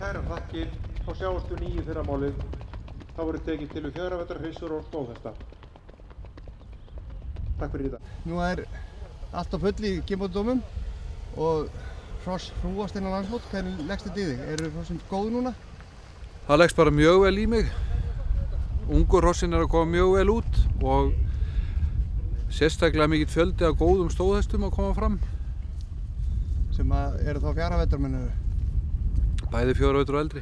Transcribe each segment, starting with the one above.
Kærar þakkir, þá sjáumst við nýju fyrramálið. Þá verður tekið til við fjögravetra, hryssur og stóðhesta. Takk fyrir í dag. Nú er allt á fulli í Kimbóttadómum og hross hrúast inn á landsmót. Hvernig leggst þetta í þig? Eru hrossin góð núna? Það leggst bara mjög vel í mig. Ungur hrossin að koma mjög vel út og sérstaklega mikill fjöldi af góðum stóðhestum að koma fram. Sem eru þá fjaravetrar mennur? Bæði 4 vetur og eldri.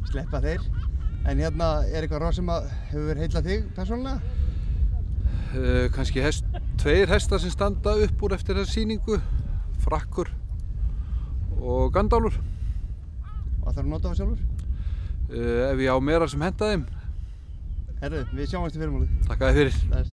Sleppa þeir. En hérna er eitthvað hross sem hefur verið heillað þig persónulega? Kannski 2 hestar sem standa upp úr eftir þessa sýningu. Frakkur og Gandálfur. Og ætlarðu að nota það sjálfur? Ef ég á meira sem henta þeim. Herru, við sjáumst í fyrramálið. Takk fyrir.